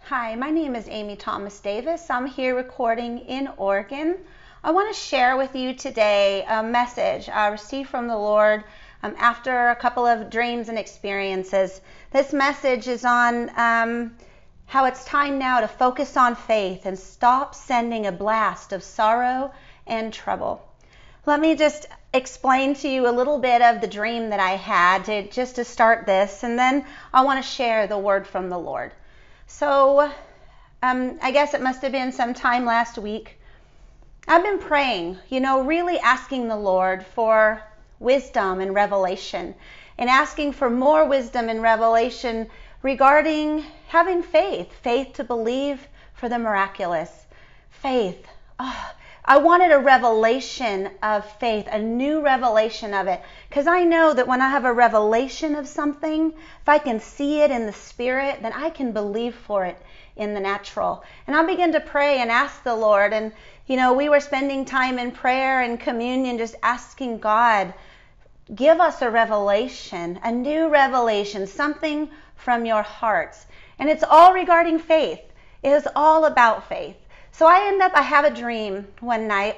Hi, my name is Amy Thomas Davis. I'm here recording in Oregon. I want to share with you today a message I received from the Lord after a couple of dreams and experiences. This message is on how it's time now to focus on faith and stop sending a blast of sorrow and trouble. Let me just explain to you a little bit of the dream that I had to start this, and then I want to share the word from the Lord. So I guess it must have been sometime last week. I've been praying, really asking the Lord for wisdom and revelation, and asking for more wisdom and revelation regarding having faith to believe for the miraculous. Faith. I wanted a revelation of faith, a new revelation of it, because I know that when I have a revelation of something, if I can see it in the spirit, then I can believe for it in the natural. And I began to pray and ask the Lord, and we were spending time in prayer and communion, just asking God, give us a revelation, a new revelation, something from your hearts. And it's all regarding faith. It is all about faith. So I have a dream one night.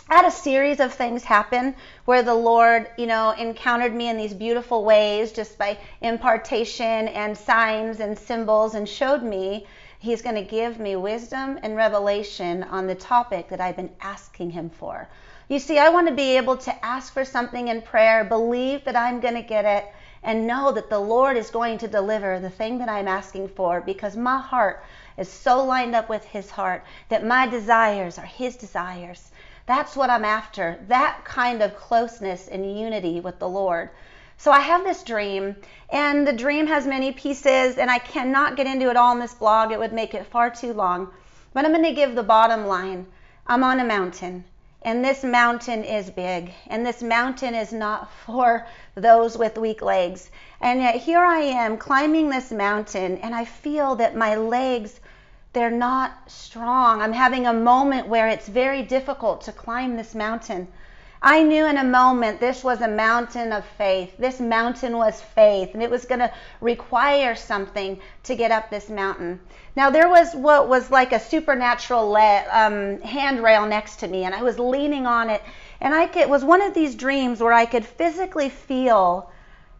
I had a series of things happen where the Lord, encountered me in these beautiful ways just by impartation and signs and symbols, and showed me He's going to give me wisdom and revelation on the topic that I've been asking Him for. You see, I want to be able to ask for something in prayer, believe that I'm going to get it, and know that the Lord is going to deliver the thing that I'm asking for, because my heart is so lined up with His heart that my desires are His desires. That's what I'm after, that kind of closeness and unity with the Lord. So I have this dream, and the dream has many pieces, and I cannot get into it all in this blog. It would make it far too long. But I'm going to give the bottom line. I'm on a mountain, and this mountain is big, and this mountain is not for those with weak legs. And yet here I am climbing this mountain, and I feel that my legs, they're not strong. I'm having a moment where it's very difficult to climb this mountain. I knew in a moment this was a mountain of faith. This mountain was faith, and it was going to require something to get up this mountain. Now, there was what was like a supernatural handrail next to me, and I was leaning on it, and it was one of these dreams where I could physically feel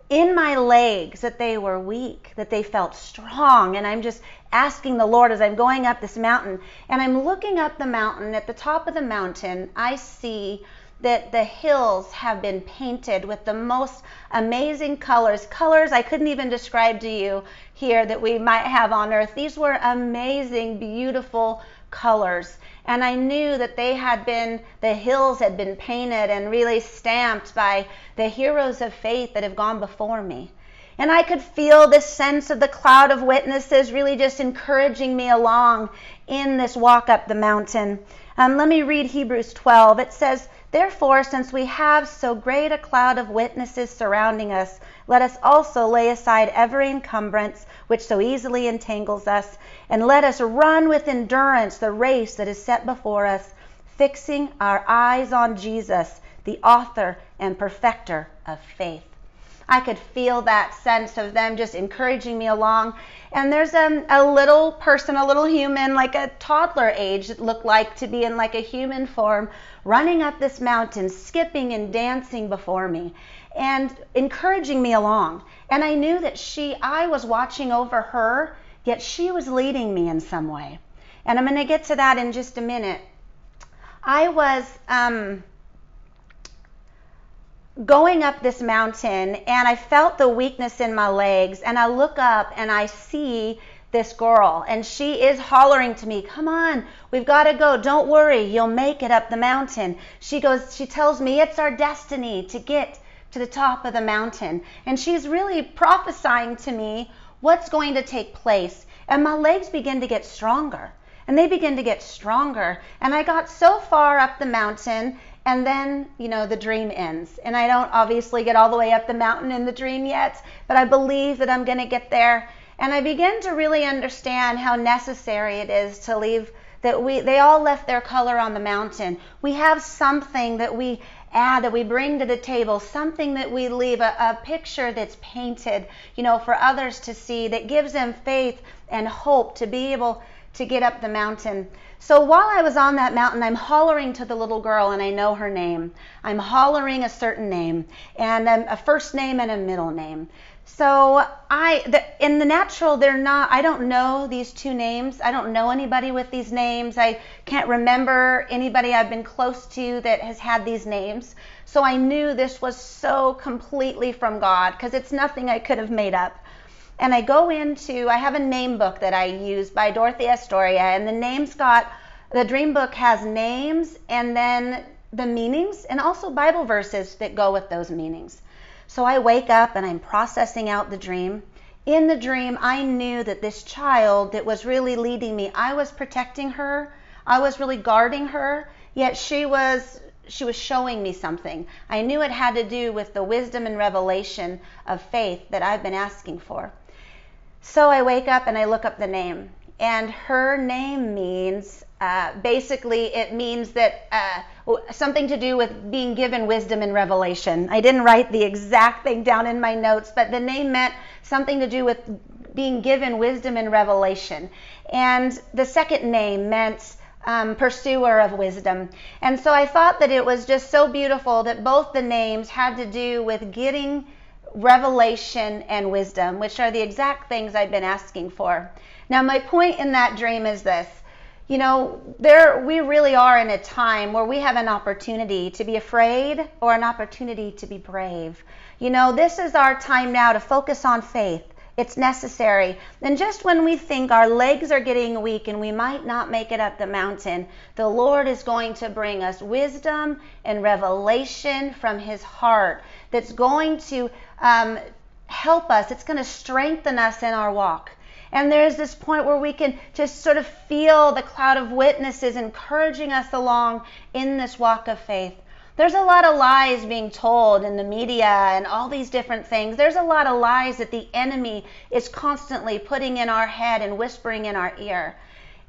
in my legs that they were weak, that they felt strong, and I'm just asking the Lord as I'm going up this mountain, and I'm looking up the mountain. At the top of the mountain, I see that the hills have been painted with the most amazing colors I couldn't even describe to you here that we might have on earth. These were amazing, beautiful colors. And I knew that the hills had been painted and really stamped by the heroes of faith that have gone before me. And I could feel this sense of the cloud of witnesses really just encouraging me along in this walk up the mountain. Let me read Hebrews 12. It says, "Therefore, since we have so great a cloud of witnesses surrounding us, let us also lay aside every encumbrance which so easily entangles us, and let us run with endurance the race that is set before us, fixing our eyes on Jesus, the author and perfecter of faith." I could feel that sense of them just encouraging me along. And there's a little person, a little human, like a toddler age, that looked like to be in like a human form, running up this mountain, skipping and dancing before me and encouraging me along. And I knew that I was watching over her, yet she was leading me in some way. And I'm going to get to that in just a minute. I was going up this mountain, and I felt the weakness in my legs, and I look up and I see this girl, and she is hollering to me, "Come on, we've got to go. Don't worry, you'll make it up the mountain." She tells me it's our destiny to get to the top of the mountain, and she's really prophesying to me what's going to take place. And my legs begin to get stronger, and they begin to get stronger, and I got so far up the mountain. And then, the dream ends. And I don't obviously get all the way up the mountain in the dream yet, but I believe that I'm going to get there. And I begin to really understand how necessary it is to leave, they all left their color on the mountain. We have something that we add, that we bring to the table, something that we leave, a picture that's painted, for others to see, that gives them faith and hope to be able to get up the mountain. So while I was on that mountain, I'm hollering to the little girl, and I know her name. I'm hollering a certain name, and a first name and a middle name. So in the natural, I don't know these two names. I don't know anybody with these names. I can't remember anybody I've been close to that has had these names. So I knew this was so completely from God, because it's nothing I could have made up. And I have a name book that I use by Dorothy Astoria, and the dream book has names and then the meanings and also Bible verses that go with those meanings. So I wake up and I'm processing out the dream. In the dream, I knew that this child that was really leading me, I was protecting her, I was really guarding her, yet she was showing me something. I knew it had to do with the wisdom and revelation of faith that I've been asking for. So I wake up and I look up the name, and her name means, basically it means that something to do with being given wisdom and revelation. I didn't write the exact thing down in my notes, but the name meant something to do with being given wisdom and revelation. And the second name meant pursuer of wisdom. And so I thought that it was just so beautiful that both the names had to do with getting revelation and wisdom, which are the exact things I've been asking for. Now, my point in that dream is this. We really are in a time where we have an opportunity to be afraid or an opportunity to be brave. This is our time now to focus on faith. It's necessary. And just when we think our legs are getting weak and we might not make it up the mountain, the Lord is going to bring us wisdom and revelation from his heart that's going to help us. It's going to strengthen us in our walk. And there's this point where we can just sort of feel the cloud of witnesses encouraging us along in this walk of faith. There's a lot of lies being told in the media and all these different things. There's a lot of lies that the enemy is constantly putting in our head and whispering in our ear.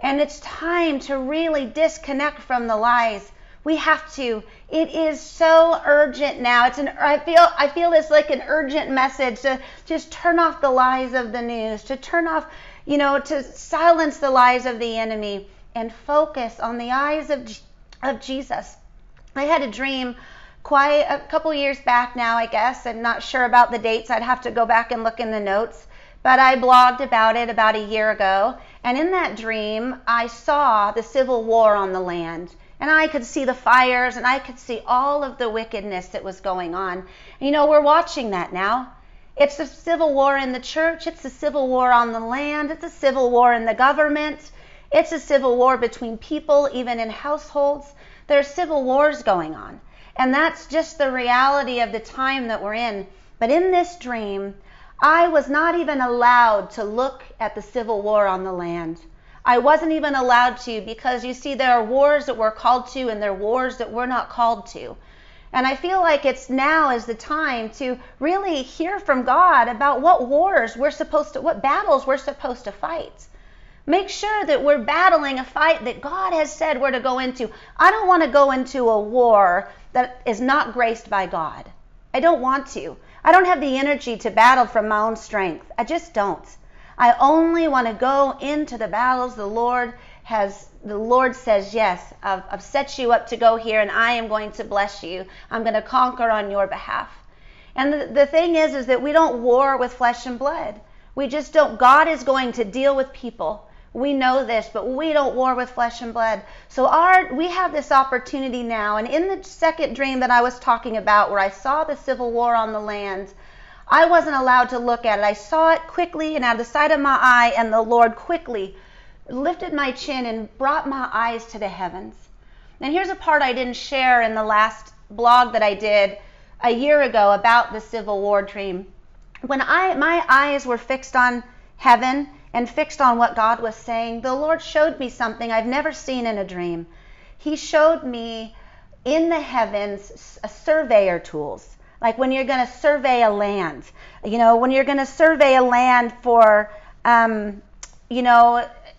And it's time to really disconnect from the lies. We have to. It is so urgent now. I feel it's like an urgent message to just turn off the lies of the news, to turn off, to silence the lies of the enemy and focus on the eyes of Jesus. I had a dream quite a couple years back now, I guess. I'm not sure about the dates. I'd have to go back and look in the notes. But I blogged about it about a year ago. And in that dream, I saw the civil war on the land. And I could see the fires, and I could see all of the wickedness that was going on. We're watching that now. It's a civil war in the church. It's a civil war on the land. It's a civil war in the government. It's a civil war between people, even in households. There's civil wars going on. And that's just the reality of the time that we're in. But in this dream, I was not even allowed to look at the civil war on the land. I wasn't even allowed to, because you see, there are wars that we're called to and there are wars that we're not called to. And I feel like now is the time to really hear from God about what battles we're supposed to fight. Make sure that we're battling a fight that God has said we're to go into. I don't want to go into a war that is not graced by God. I don't want to. I don't have the energy to battle from my own strength. I just don't. I only want to go into the battles the Lord says, yes, I've set you up to go here, and I am going to bless you. I'm going to conquer on your behalf. And the thing is that we don't war with flesh and blood. We just don't. God is going to deal with people. We know this, but we don't war with flesh and blood. So we have this opportunity now. And in the second dream that I was talking about, where I saw the civil war on the land, I wasn't allowed to look at it. I saw it quickly and out of the side of my eye, and the Lord quickly lifted my chin and brought my eyes to the heavens. And here's a part I didn't share in the last blog that I did a year ago about the Civil War dream. When my eyes were fixed on heaven and fixed on what God was saying, the Lord showed me something I've never seen in a dream. He showed me in the heavens surveyor tools. Like when you're going to survey a land, when you're going to survey a land for,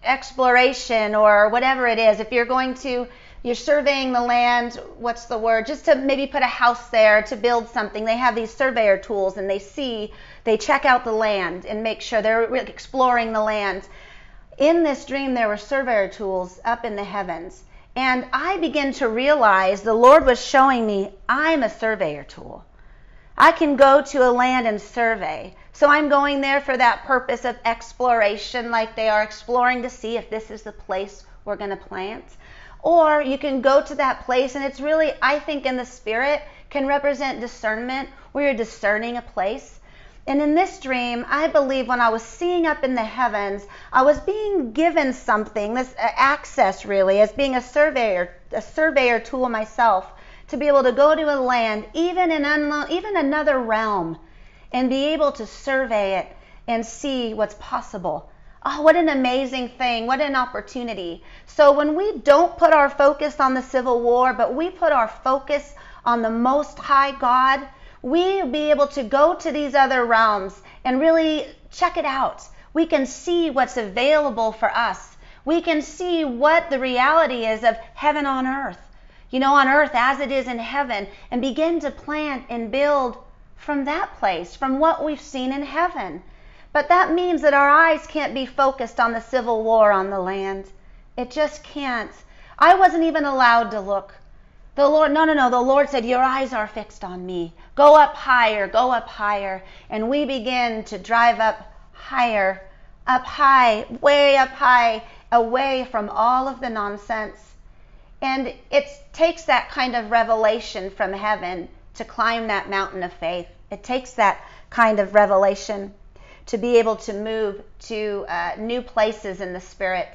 exploration or whatever it is, if you're going to you're surveying the land, what's the word, just to maybe put a house there, to build something. They have these surveyor tools, and they check out the land and make sure they're exploring the land. In this dream, there were surveyor tools up in the heavens. And I began to realize the Lord was showing me, I'm a surveyor tool. I can go to a land and survey. So I'm going there for that purpose of exploration, like they are exploring to see if this is the place we're going to plant. Or you can go to that place, and it's really, I think, in the spirit, can represent discernment, where you're discerning a place. And in this dream, I believe when I was seeing up in the heavens, I was being given something, this access really, as being a surveyor tool myself, to be able to go to a land, even another realm, and be able to survey it and see what's possible. Oh, what an amazing thing. What an opportunity. So when we don't put our focus on the civil war, but we put our focus on the Most High God, we'll be able to go to these other realms and really check it out. We can see what's available for us. We can see what the reality is of heaven on earth. On earth as it is in heaven, and begin to plant and build from that place, from what we've seen in heaven. But that means that our eyes can't be focused on the civil war on the land. It just can't. I wasn't even allowed to look. The Lord, no. The Lord said, your eyes are fixed on me. Go up higher, go up higher. And we begin to drive up higher, up high, way up high, away from all of the nonsense. And it takes that kind of revelation from heaven to climb that mountain of faith. It takes that kind of revelation to be able to move to new places in the Spirit.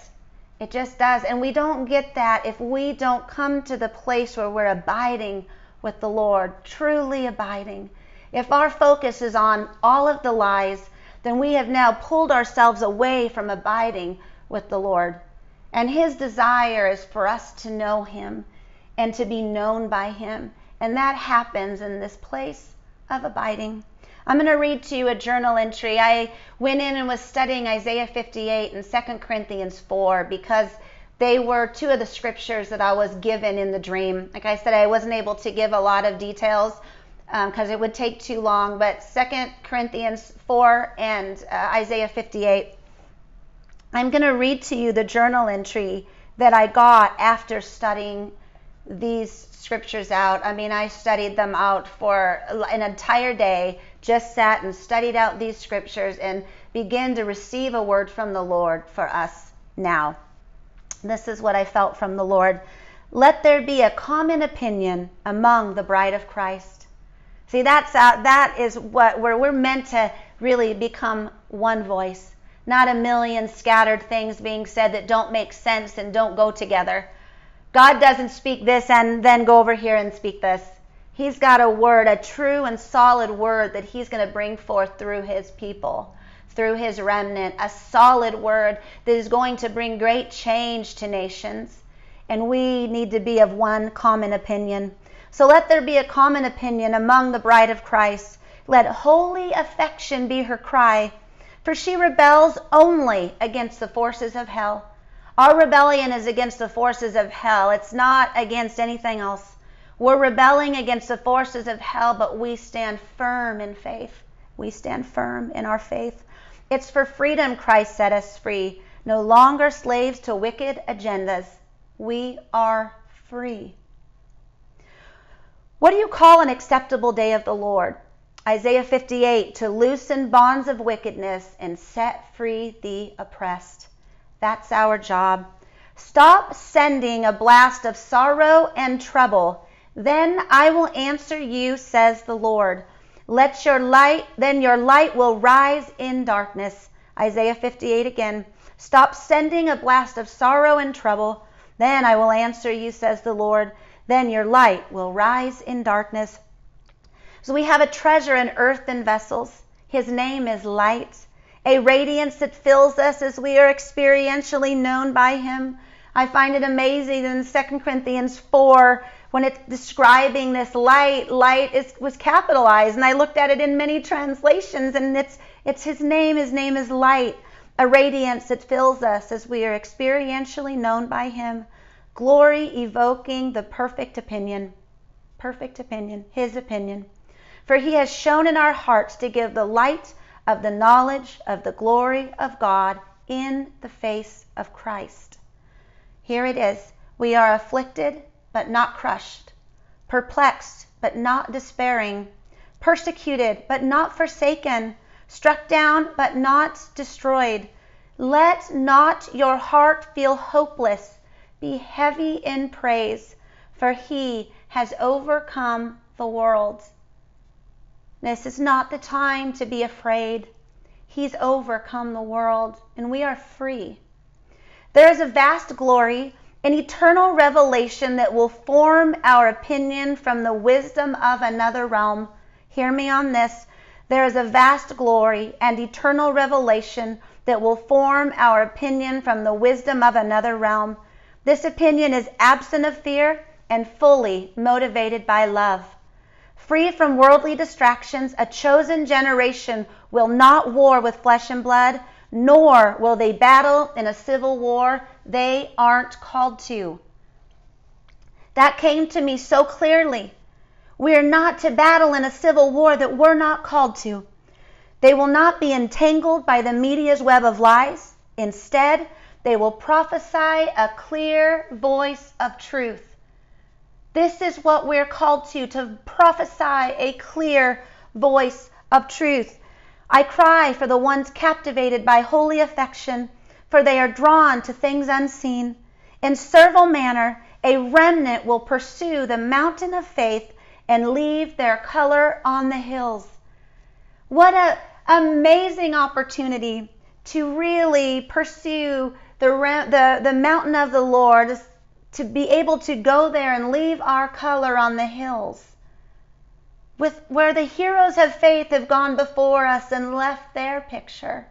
It just does. And we don't get that if we don't come to the place where we're abiding with the Lord, truly abiding. If our focus is on all of the lies, then we have now pulled ourselves away from abiding with the Lord. And His desire is for us to know Him and to be known by Him. And that happens in this place of abiding. I'm going to read to you a journal entry. I went in and was studying Isaiah 58 and 2 Corinthians 4 because they were two of the scriptures that I was given in the dream. Like I said, I wasn't able to give a lot of details because it would take too long, but 2 Corinthians 4 and Isaiah 58. I'm going to read to you the journal entry that I got after studying these scriptures out. I studied them out for an entire day, just sat and studied out these scriptures and began to receive a word from the Lord for us now. This is what I felt from the Lord. Let there be a common opinion among the bride of Christ. See, that is where we're meant to really become one voice, not a million scattered things being said that don't make sense and don't go together. God doesn't speak this and then go over here and speak this. He's got a word, a true and solid word that He's going to bring forth through His people, through His remnant, a solid word that is going to bring great change to nations. And we need to be of one common opinion. So let there be a common opinion among the bride of Christ. Let holy affection be her cry, for she rebels only against the forces of hell. Our rebellion is against the forces of hell. It's not against anything else. We're rebelling against the forces of hell, but we stand firm in faith. We stand firm in our faith. It's for freedom Christ set us free. No longer slaves to wicked agendas. We are free. What do you call an acceptable day of the Lord? Isaiah 58, to loosen bonds of wickedness and set free the oppressed. That's our job. Stop sending a blast of sorrow and trouble. Then I will answer you, says the Lord. Then your light will rise in darkness. Isaiah 58 again. Stop sending a blast of sorrow and trouble. Then I will answer you, says the Lord. Then your light will rise in darkness. So we have a treasure in earthen vessels. His name is light, a radiance that fills us as we are experientially known by Him. I find it amazing in 2 Corinthians 4, when it's describing this light was capitalized, and I looked at it in many translations, and it's His name is light, a radiance that fills us as we are experientially known by Him. glory evoking the perfect opinion, his opinion. For he has shown in our hearts to give the light of the knowledge of the glory of God in the face of Christ. Here it is. We are afflicted, but not crushed, perplexed, but not despairing, persecuted, but not forsaken, struck down, but not destroyed. Let not your heart feel hopeless. Be heavy in praise, for he has overcome the world. This is not the time to be afraid. He's overcome the world, and we are free. There is a vast glory, an eternal revelation that will form our opinion from the wisdom of another realm. Hear me on this. There is a vast glory and eternal revelation that will form our opinion from the wisdom of another realm. This opinion is absent of fear and fully motivated by love. Free from worldly distractions, a chosen generation will not war with flesh and blood, nor will they battle in a civil war they aren't called to. That came to me so clearly. We're not to battle in a civil war that we're not called to. They will not be entangled by the media's web of lies. Instead, they will prophesy a clear voice of truth. This is what we're called to prophesy a clear voice of truth. I cry for the ones captivated by holy affection, for they are drawn to things unseen. In servile manner, a remnant will pursue the mountain of faith and leave their color on the hills. What an amazing opportunity to really pursue the mountain of the Lord, to be able to go there and leave our color on the hills, where the heroes of faith have gone before us and left their picture.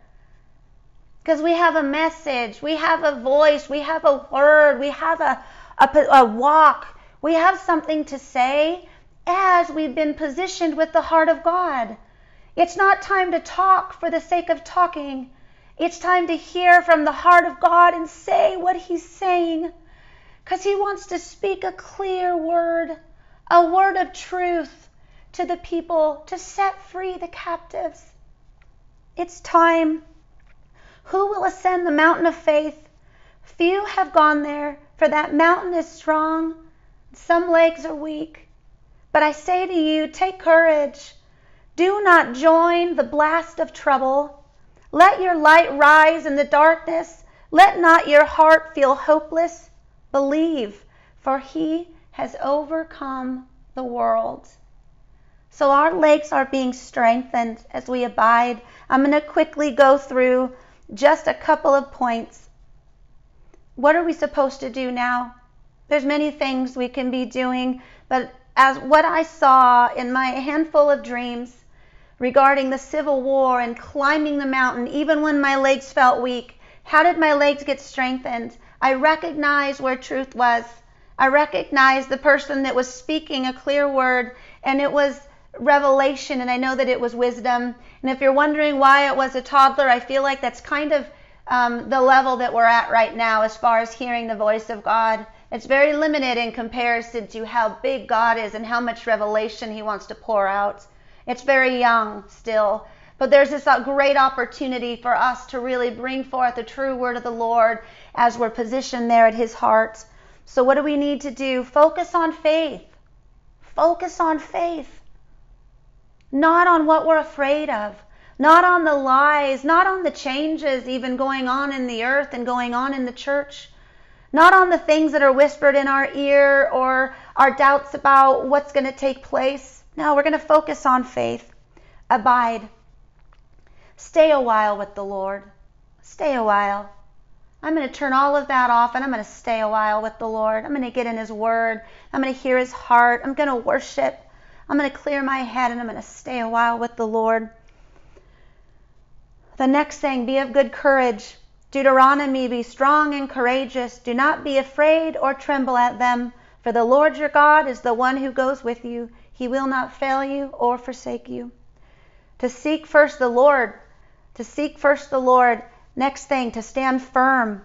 Because we have a message, we have a voice, we have a word, we have a walk, we have something to say as we've been positioned with the heart of God. It's not time to talk for the sake of talking. It's time to hear from the heart of God and say what he's saying. Because he wants to speak a clear word, a word of truth to the people, to set free the captives. It's time. Who will ascend the mountain of faith? Few have gone there, for that mountain is strong. Some legs are weak. But I say to you, take courage. Do not join the blast of trouble. Let your light rise in the darkness. Let not your heart feel hopeless. Believe, for he has overcome the world. So our legs are being strengthened as we abide. I'm going to quickly go through just a couple of points. What are we supposed to do now? There's many things we can be doing, but as what I saw in my handful of dreams regarding the civil war and climbing the mountain, even when my legs felt weak, how did my legs get strengthened? I recognized where truth was. I recognized the person that was speaking a clear word, and it was revelation, and I know that it was wisdom. And if you're wondering why it was a toddler, I feel like that's kind of the level that we're at right now as far as hearing the voice of God. It's very limited in comparison to how big God is and how much revelation he wants to pour out. It's very young still. But there's this great opportunity for us to really bring forth the true word of the Lord as we're positioned there at his heart. So what do we need to do? Focus on faith. Focus on faith. Not on what we're afraid of. Not on the lies. Not on the changes even going on in the earth and going on in the church. Not on the things that are whispered in our ear or our doubts about what's going to take place. No, we're going to focus on faith. Abide. Stay a while with the Lord. Stay a while. I'm going to turn all of that off and I'm going to stay a while with the Lord. I'm going to get in his word. I'm going to hear his heart. I'm going to worship. I'm going to clear my head and I'm going to stay a while with the Lord. The next thing, be of good courage. Deuteronomy, be strong and courageous. Do not be afraid or tremble at them. For the Lord your God is the one who goes with you. He will not fail you or forsake you. To seek first the Lord. To seek first the Lord. Next thing, to stand firm.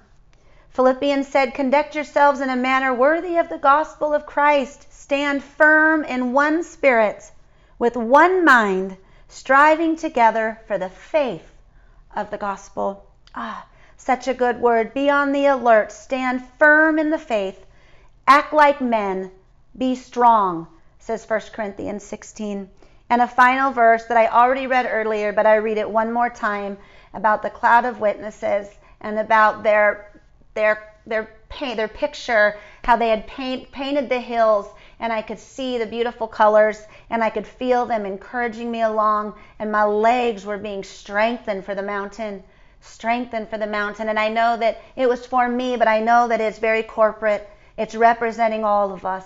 Philippians said, conduct yourselves in a manner worthy of the gospel of Christ. Stand firm in one spirit, with one mind, striving together for the faith of the gospel. Such a good word. Be on the alert. Stand firm in the faith. Act like men. Be strong, says 1 Corinthians 16. And a final verse that I already read earlier, but I read it one more time, about the cloud of witnesses and about their picture, how they had painted the hills, and I could see the beautiful colors, and I could feel them encouraging me along, and my legs were being strengthened for the mountain. And I know that it was for me, but I know that it's very corporate. It's representing all of us.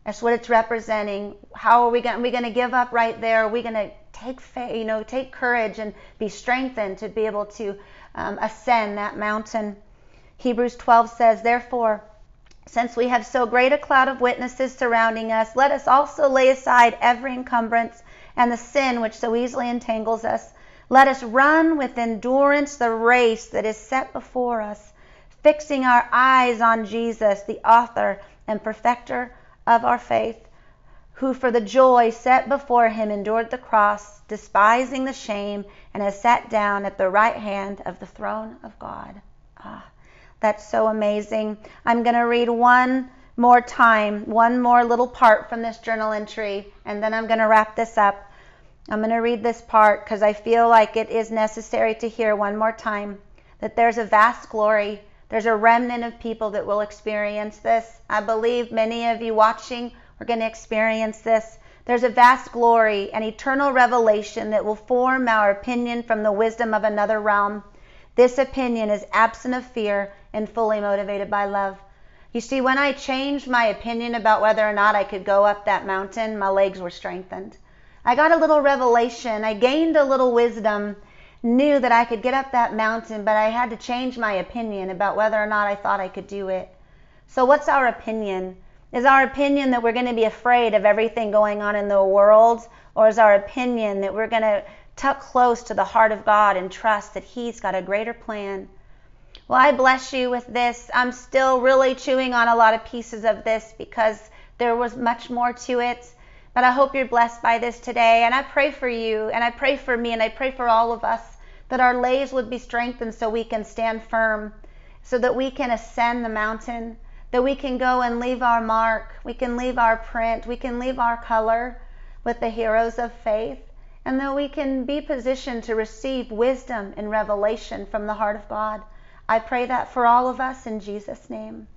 That's what it's representing. How are we going to give up right there? Are we going to take faith, take courage and be strengthened to be able to ascend that mountain? Hebrews 12 says, therefore, since we have so great a cloud of witnesses surrounding us, let us also lay aside every encumbrance and the sin which so easily entangles us. Let us run with endurance the race that is set before us, fixing our eyes on Jesus, the author and perfecter of our faith, who for the joy set before him endured the cross, despising the shame, and has sat down at the right hand of the throne of God. That's so amazing. I'm going to read one more time, one more little part from this journal entry, and then I'm going to wrap this up. I'm going to read this part because I feel like it is necessary to hear one more time that there's a vast glory. There's a remnant of people that will experience this. I believe many of you watching are going to experience this. There's a vast glory and eternal revelation that will form our opinion from the wisdom of another realm. This opinion is absent of fear and fully motivated by love. You see, when I changed my opinion about whether or not I could go up that mountain, my legs were strengthened. I got a little revelation. I gained a little wisdom, knew that I could get up that mountain, but I had to change my opinion about whether or not I thought I could do it. So what's our opinion? Is our opinion that we're going to be afraid of everything going on in the world? Or is our opinion that we're going to tuck close to the heart of God and trust that he's got a greater plan? Well, I bless you with this. I'm still really chewing on a lot of pieces of this because there was much more to it. But I hope you're blessed by this today. And I pray for you, and I pray for me, and I pray for all of us that our legs would be strengthened so we can stand firm, so that we can ascend the mountain, that we can go and leave our mark, we can leave our print, we can leave our color with the heroes of faith, and that we can be positioned to receive wisdom and revelation from the heart of God. I pray that for all of us in Jesus' name.